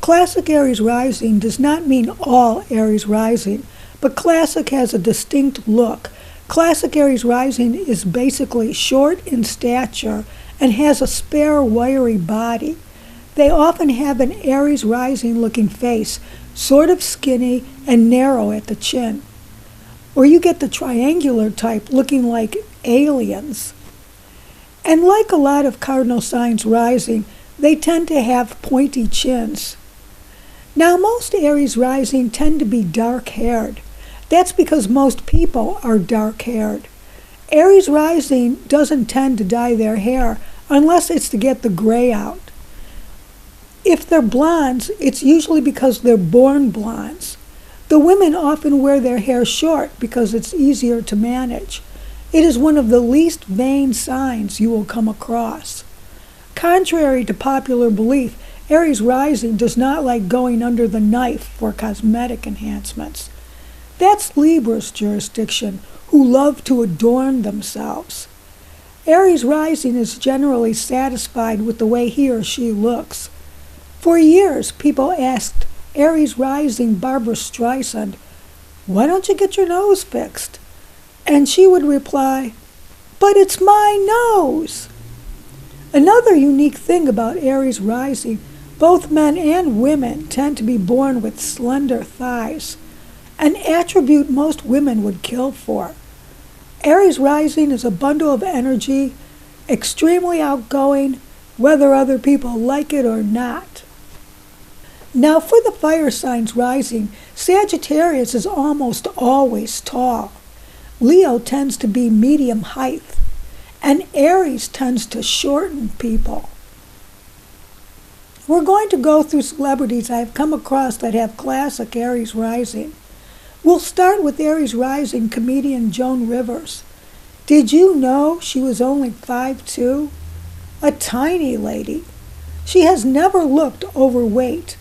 Classic Aries rising does not mean all Aries rising, but classic has a distinct look. Classic Aries rising is basically short in stature and has a spare, wiry body. They often have an Aries rising looking face, sort of skinny and narrow at the chin. Or you get the triangular type looking like aliens. And like a lot of cardinal signs rising, they tend to have pointy chins. Now, most Aries rising tend to be dark-haired. That's because most people are dark-haired. Aries rising doesn't tend to dye their hair unless it's to get the gray out. If they're blondes, it's usually because they're born blondes. The women often wear their hair short because it's easier to manage. It is one of the least vain signs you will come across. Contrary to popular belief, Aries rising does not like going under the knife for cosmetic enhancements. That's Libra's jurisdiction, who love to adorn themselves. Aries rising is generally satisfied with the way he or she looks. For years, people asked Aries rising Barbra Streisand, "Why don't you get your nose fixed?" And she would reply, "But it's my nose." Another unique thing about Aries rising, both men and women tend to be born with slender thighs, an attribute most women would kill for. Aries rising is a bundle of energy, extremely outgoing, whether other people like it or not. Now for the fire signs rising, Sagittarius is almost always tall. Leo tends to be medium height, and Aries tends to shorten people. We're going to go through celebrities I've come across that have classic Aries rising. We'll start with Aries rising comedian Joan Rivers. Did you know she was only 5'2"? A tiny lady. She has never looked overweight.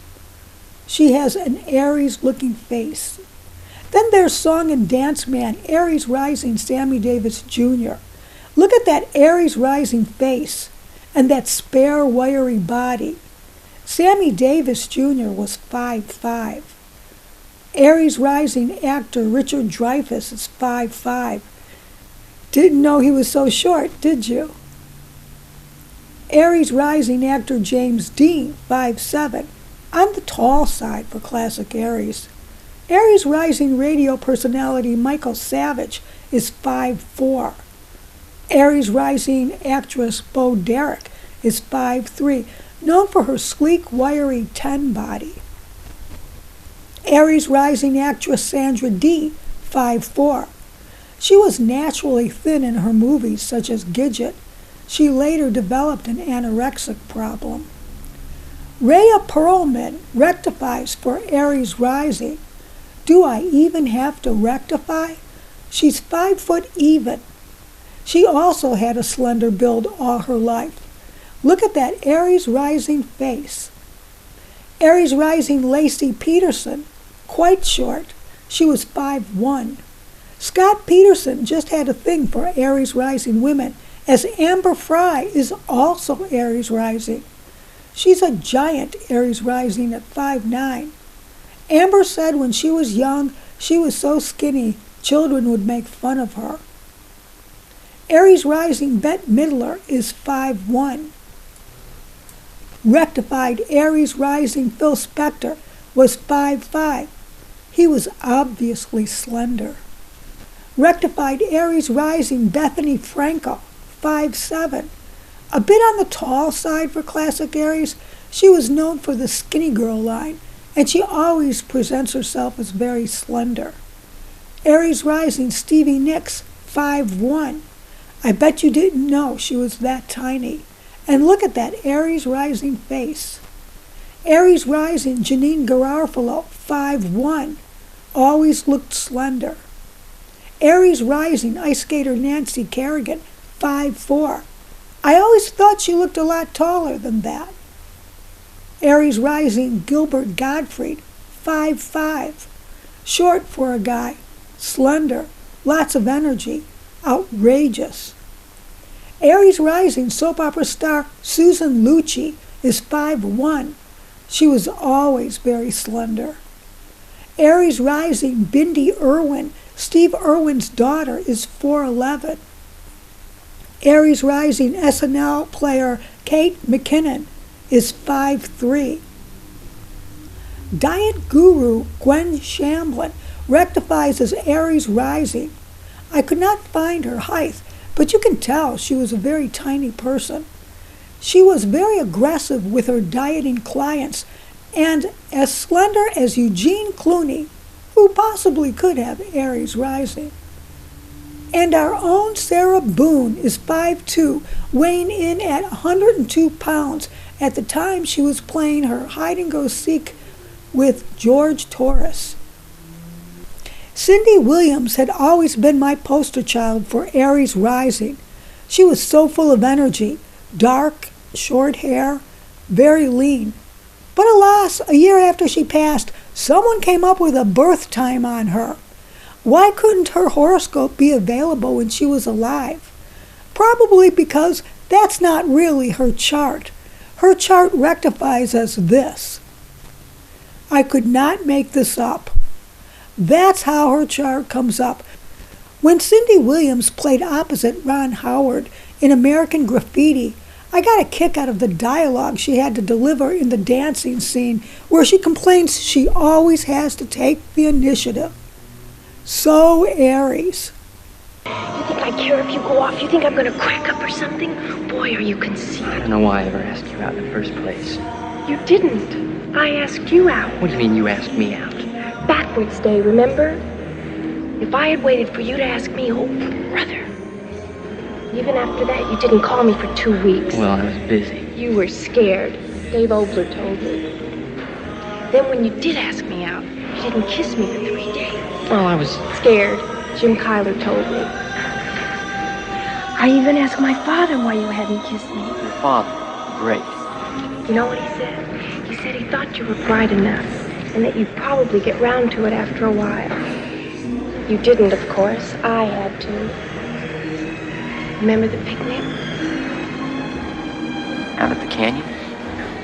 She has an Aries-looking face. Then there's song and dance man, Aries rising Sammy Davis Jr. Look at that Aries rising face and that spare, wiry body. Sammy Davis Jr. was 5'5". Aries rising actor Richard Dreyfuss is 5'5". Didn't know he was so short, did you? Aries rising actor James Dean, 5'7", on the tall side for classic Aries. Aries rising radio personality Michael Savage is 5'4". Aries rising actress Bo Derek is 5'3", known for her sleek, wiry 10 body. Aries rising actress Sandra Dee, 5'4". She was naturally thin in her movies such as Gidget. She later developed an anorexic problem. Rhea Perlman rectifies for Aries rising. Do I even have to rectify? She's 5 foot even. She also had a slender build all her life. Look at that Aries rising face. Aries rising Lacey Peterson, quite short. She was 5'1". Scott Peterson just had a thing for Aries rising women, as Amber Fry is also Aries rising. She's a giant Aries rising at 5'9". Amber said when she was young, she was so skinny, children would make fun of her. Aries rising Bette Midler is 5'1". Rectified Aries rising Phil Spector was 5'5". He was obviously slender. Rectified Aries rising Bethany Frankel, 5'7". A bit on the tall side for classic Aries, she was known for the skinny girl line, and she always presents herself as very slender. Aries rising Stevie Nicks, 5'1". I bet you didn't know she was that tiny. And look at that Aries rising face. Aries rising Janine Garofalo, 5'1", always looked slender. Aries rising ice skater Nancy Kerrigan, 5'4". I always thought she looked a lot taller than that. Aries rising Gilbert Gottfried, 5'5". Short for a guy, slender, lots of energy, outrageous. Aries rising soap opera star Susan Lucci is 5'1". She was always very slender. Aries rising Bindi Irwin, Steve Irwin's daughter, is 4'11". Aries rising SNL player Kate McKinnon is 5'3". Diet guru Gwen Shamblin rectifies as Aries rising. I could not find her height, but you can tell she was a very tiny person. She was very aggressive with her dieting clients and as slender as Eugene Clooney, who possibly could have Aries rising. And our own Sarah Boone is 5'2", weighing in at 102 pounds at the time she was playing her hide-and-go-seek with George Torres. Cindy Williams had always been my poster child for Aries rising. She was so full of energy, dark, short hair, very lean. But alas, a year after she passed, someone came up with a birth time on her. Why couldn't her horoscope be available when she was alive? Probably because that's not really her chart. Her chart rectifies as this. I could not make this up. That's how her chart comes up. When Cindy Williams played opposite Ron Howard in American Graffiti, I got a kick out of the dialogue she had to deliver in the dancing scene where she complains she always has to take the initiative. So Aries. You think I care if you go off? You think I'm gonna crack up or something? Boy, are you conceited. I don't know why I ever asked you out in the first place. You didn't. I asked you out. What do you mean you asked me out? Backwards day, remember? If I had waited for you to ask me, oh, brother. Even after that, you didn't call me for 2 weeks. Well, I was busy. You were scared. Dave Obler told me. Then when you did ask me out, you didn't kiss me for 3 days. Well, I was Scared. Jim Kyler told me. I even asked my father why you hadn't kissed me. your father. Great. You know what he said? He said he thought you were bright enough, and that you'd probably get round to it after a while. You didn't, of course. I had to. Remember the picnic? Out at the canyon?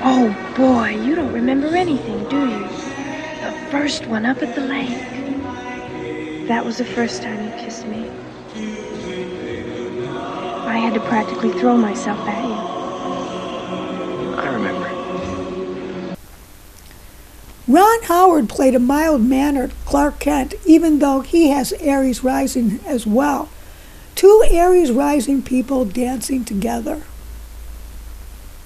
Oh, boy, you don't remember anything, do you? The first one up at the lake. That was the first time you kissed me. I had to practically throw myself at you. I remember. Ron Howard played a mild-mannered Clark Kent, even though he has Aries rising as well. 2 Aries rising people dancing together.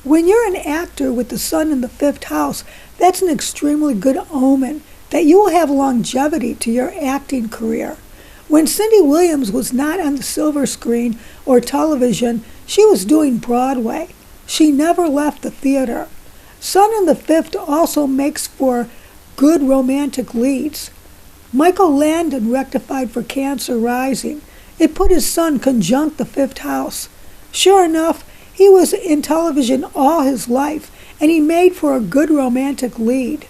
When you're an actor with the sun in the 5th house, that's an extremely good omen that you will have longevity to your acting career. When Cindy Williams was not on the silver screen or television, she was doing Broadway. She never left the theater. Sun in the 5th also makes for good romantic leads. Michael Landon rectified for Cancer rising. It put his sun conjunct the 5th house. Sure enough, he was in television all his life, and he made for a good romantic lead.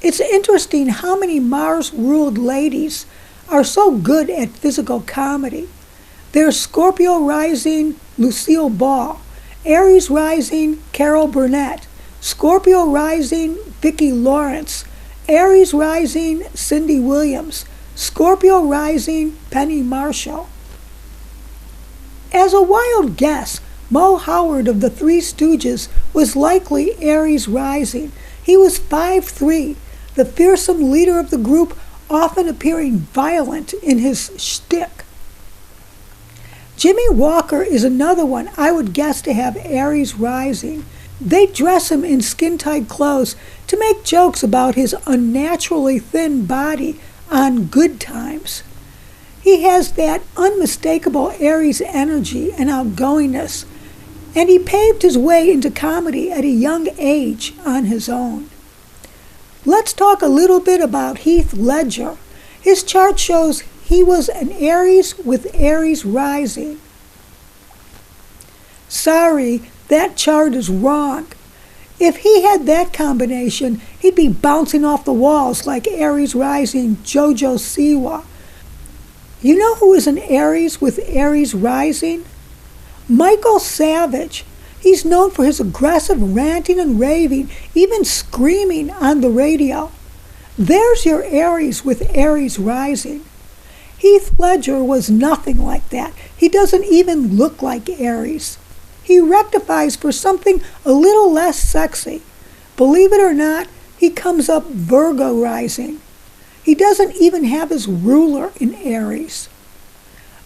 It's interesting how many Mars-ruled ladies are so good at physical comedy. There's Scorpio rising Lucille Ball, Aries rising Carol Burnett, Scorpio rising Vicki Lawrence, Aries rising Cindy Williams, Scorpio rising Penny Marshall. As a wild guess, Mo Howard of the Three Stooges was likely Aries rising. He was 5'3", the fearsome leader of the group, often appearing violent in his shtick. Jimmy Walker is another one I would guess to have Aries rising. They dress him in skin-tight clothes to make jokes about his unnaturally thin body on Good Times. He has that unmistakable Aries energy and outgoingness, and he paved his way into comedy at a young age on his own. Let's talk a little bit about Heath Ledger. His chart shows he was an Aries with Aries rising. Sorry, that chart is wrong. If he had that combination, he'd be bouncing off the walls like Aries rising Jojo Siwa. You know who is an Aries with Aries rising? Michael Savage. He He's known for his aggressive ranting and raving, even screaming on the radio. There's your Aries with Aries rising. Heath Ledger was nothing like that. He doesn't even look like Aries. He rectifies for something a little less sexy. Believe it or not, he comes up Virgo rising. He doesn't even have his ruler in Aries.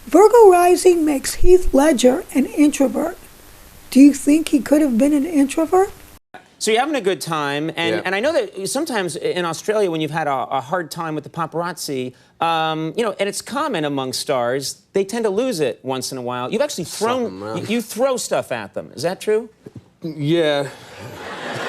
Virgo rising makes Heath Ledger an introvert. Do you think he could have been an introvert? So you're having a good time, and I know that sometimes in Australia when you've had a hard time with the paparazzi, you know, and it's common among stars, they tend to lose it once in a while. You've actually thrown, you throw stuff at them. Is that true? Yeah.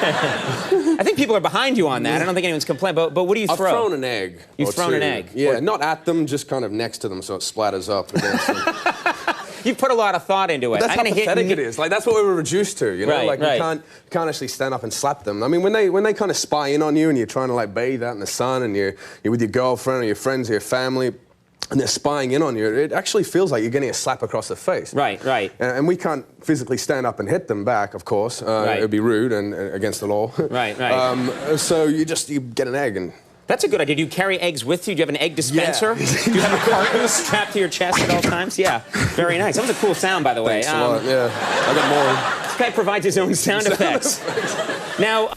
I think people are behind you on that. I don't think anyone's complained, but what do you throw? I've thrown an egg. You've thrown an egg? Yeah, not at them, just kind of next to them so it splatters up against them. You've put a lot of thought into it. But that's how pathetic it is. Like, that's what we were reduced to, you know? Right, like, you can't actually stand up and slap them. I mean, when they kind of spy in on you and you're trying to, like, bathe out in the sun and you're with your girlfriend or your friends or your family, and they're spying in on you, it actually feels like you're getting a slap across the face. Right, right. And we can't physically stand up and hit them back, of course. Right. It would be rude and against the law. Right, right. So you get an egg and... That's a good idea. Do you carry eggs with you? Do you have an egg dispenser? Yeah. Do you have a carton strapped to your chest at all times? Yeah, very nice. That was a cool sound, by the way. Thanks a lot, yeah. I got more. This guy provides his own sound effects. Now,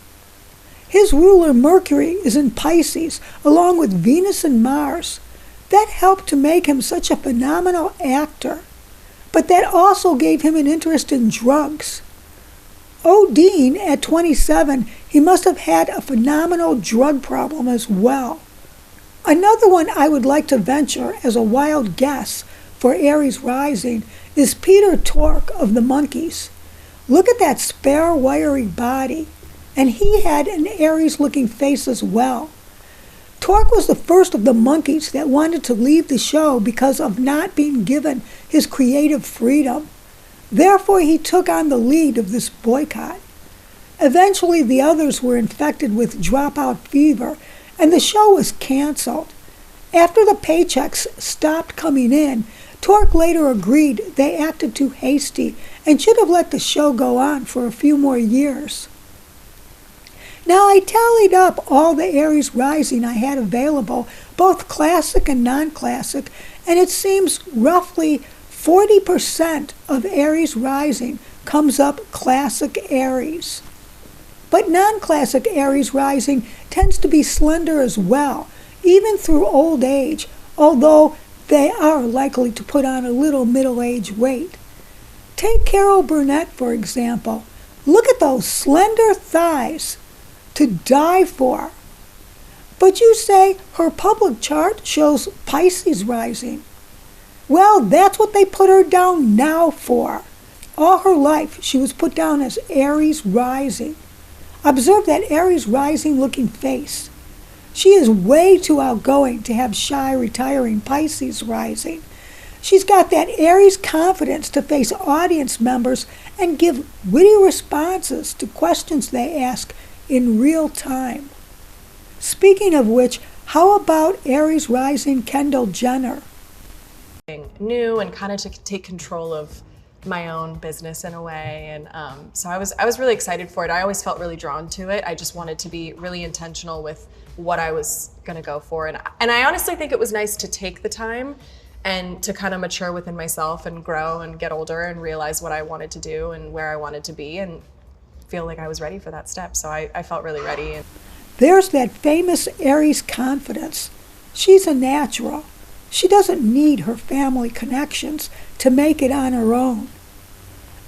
his ruler Mercury is in Pisces, along with Venus and Mars. That helped to make him such a phenomenal actor. But that also gave him an interest in drugs. Odin, at 27, he must have had a phenomenal drug problem as well. Another one I would like to venture as a wild guess for Aries rising is Peter Tork of the Monkees. Look at that spare, wiry body. And he had an Aries-looking face as well. Tork was the first of the Monkees that wanted to leave the show because of not being given his creative freedom. Therefore, he took on the lead of this boycott. Eventually, the others were infected with dropout fever, and the show was canceled. After the paychecks stopped coming in, Tork later agreed they acted too hasty and should have let the show go on for a few more years. Now, I tallied up all the Aries rising I had available, both classic and non-classic, and it seems roughly 40% of Aries rising comes up classic Aries. But non-classic Aries rising tends to be slender as well, even through old age, although they are likely to put on a little middle-age weight. Take Carol Burnett, for example. Look at those slender thighs. To die for. But you say her public chart shows Pisces rising. Well, that's what they put her down now for. All her life, she was put down as Aries rising. Observe that Aries rising looking face. She is way too outgoing to have shy, retiring Pisces rising. She's got that Aries confidence to face audience members and give witty responses to questions they ask in real time. Speaking of which, how about Aries rising Kendall Jenner? New and kind of to take control of my own business in a way, and so I was really excited for it. I always felt really drawn to it. I just wanted to be really intentional with what I was going to go for, and I honestly think it was nice to take the time and to kind of mature within myself and grow and get older and realize what I wanted to do and where I wanted to be and feel like I was ready for that step. So I felt really ready. There's that famous Aries confidence. She's a natural. She doesn't need her family connections to make it on her own.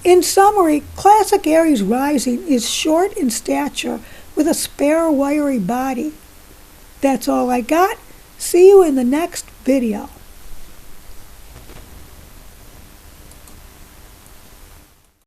In summary, classic Aries rising is short in stature with a spare, wiry body. That's all I got. See you in the next video.